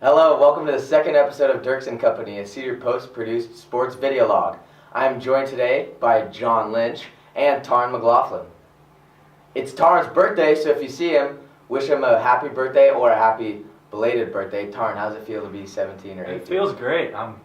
Hello, welcome to the second episode of Diercks Company, a Cedar Post-produced sports video log. I am joined today by John Lynch and Taryn McLaughlin. It's Taryn's birthday, so if you see him, wish him a happy birthday or a happy belated birthday. Taryn, how does it feel to be 17 or 18? It feels great. I'm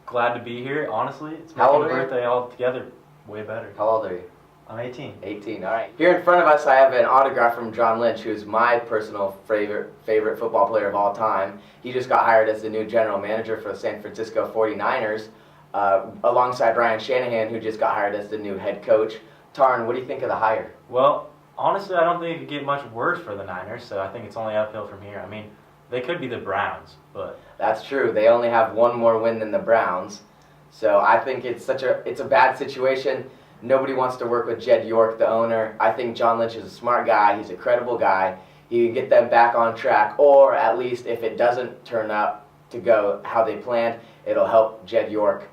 glad to be here, honestly. It's How old making the are you? birthday all together way better. How old are you? I'm 18. 18, all right. Here in front of us, I have an autograph from John Lynch, who is my personal favorite football player of all time. He just got hired as the new general manager for the San Francisco 49ers, alongside Ryan Shanahan, who just got hired as the new head coach. Taryn, what do you think of the hire? Well, honestly, I don't think it could get much worse for the Niners, so I think it's only uphill from here. I mean, they could be the Browns, but... That's true. They only have one more win than the Browns. So I think it's a bad situation. Nobody wants to work with Jed York, the owner. I think John Lynch is a smart guy. He's a credible guy. He can get them back on track, or at least if it doesn't turn out to go how they planned, it'll help Jed York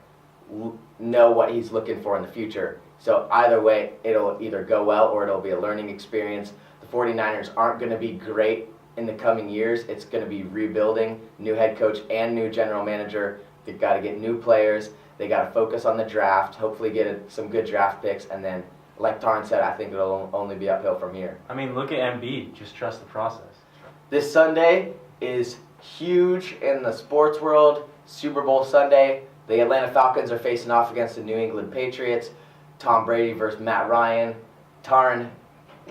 know what he's looking for in the future. So either way, it'll either go well or it'll be a learning experience. The 49ers aren't going to be great in the coming years. It's going to be rebuilding, new head coach and new general manager. They've got to get new players. They got to focus on the draft, hopefully get some good draft picks, and then, like Taryn said, I think it'll only be uphill from here. I mean, look at Embiid. Just trust the process. This Sunday is huge in the sports world. Super Bowl Sunday. The Atlanta Falcons are facing off against the New England Patriots. Tom Brady versus Matt Ryan. Taryn,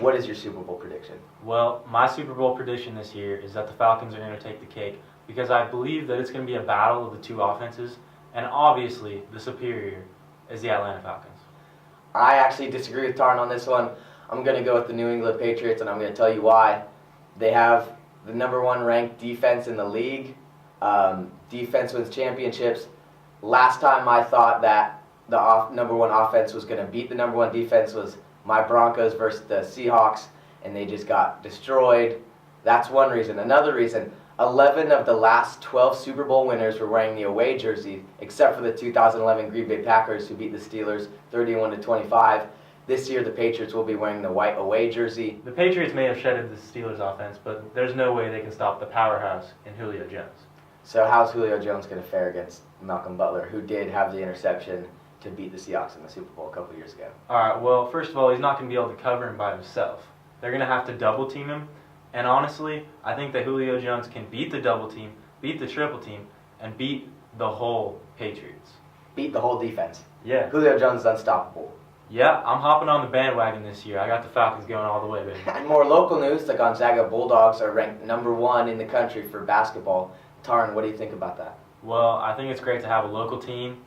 what is your Super Bowl prediction? Well, my Super Bowl prediction this year is that the Falcons are going to take the cake because I believe that it's going to be a battle of the two offenses, and obviously the superior is the Atlanta Falcons. I actually disagree with Taryn on this one. I'm going to go with the New England Patriots, and I'm going to tell you why. They have the #1 ranked defense in the league. Defense wins championships. Last time I thought that the #1 offense was going to beat the #1 defense was my Broncos versus the Seahawks, and they just got destroyed. That's one reason. Another reason, 11 of the last 12 Super Bowl winners were wearing the away jersey, except for the 2011 Green Bay Packers, who beat the Steelers 31-25. This year, the Patriots will be wearing the white away jersey. The Patriots may have shedded the Steelers offense, but there's no way they can stop the powerhouse in Julio Jones. So how's Julio Jones going to fare against Malcolm Butler, who did have the interception to beat the Seahawks in the Super Bowl a couple years ago? All right, well, first of all, he's not going to be able to cover him by himself. They're going to have to double team him. And honestly, I think that Julio Jones can beat the double team, beat the triple team, and beat the whole Patriots. Beat the whole defense. Yeah. Julio Jones is unstoppable. Yeah, I'm hopping on the bandwagon this year. I got the Falcons going all the way, baby. In more local news, the Gonzaga Bulldogs are ranked #1 in the country for basketball. Taryn, what do you think about that? Well, I think it's great to have a local team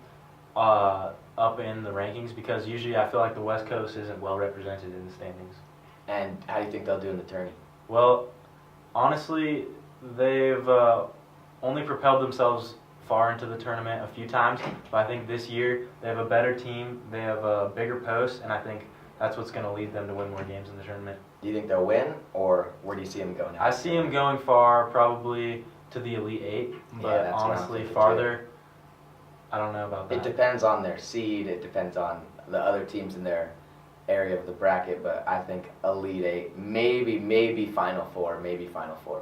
up in the rankings because usually I feel like the West Coast isn't well represented in the standings. And how do you think they'll do in the tourney? Well, honestly, they've only propelled themselves far into the tournament a few times, but I think this year they have a better team, they have a bigger post, and I think that's what's going to lead them to win more games in the tournament. Do you think they'll win, or where do you see them going? I see them going far, probably to the Elite Eight, but that's what I'm honestly, thinking farther, I don't know about that. It depends on their seed, it depends on the other teams in their area of the bracket, but I think Elite Eight, maybe Final Four,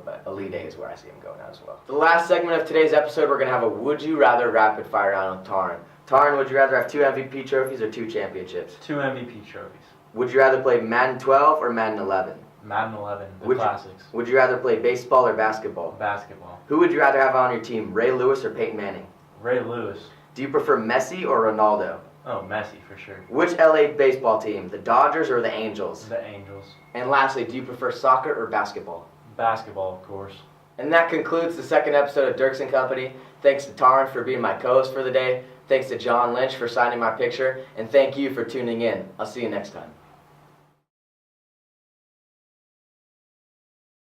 but Elite Eight is where I see them going as well. The last segment of today's episode, we're going to have a Would You Rather rapid fire round with Taryn. Taryn, would you rather have 2 MVP trophies or 2 championships? 2 MVP trophies. Would you rather play Madden 12 or Madden 11? Madden 11, the classics. Would you rather play baseball or basketball? Basketball. Who would you rather have on your team, Ray Lewis or Peyton Manning? Ray Lewis. Do you prefer Messi or Ronaldo? Oh, Messi for sure. Which LA baseball team, the Dodgers or the Angels? The Angels. And lastly, do you prefer soccer or basketball? Basketball, of course. And that concludes the second episode of Diercks Company. Thanks to Taryn for being my co-host for the day. Thanks to John Lynch for signing my picture. And thank you for tuning in. I'll see you next time.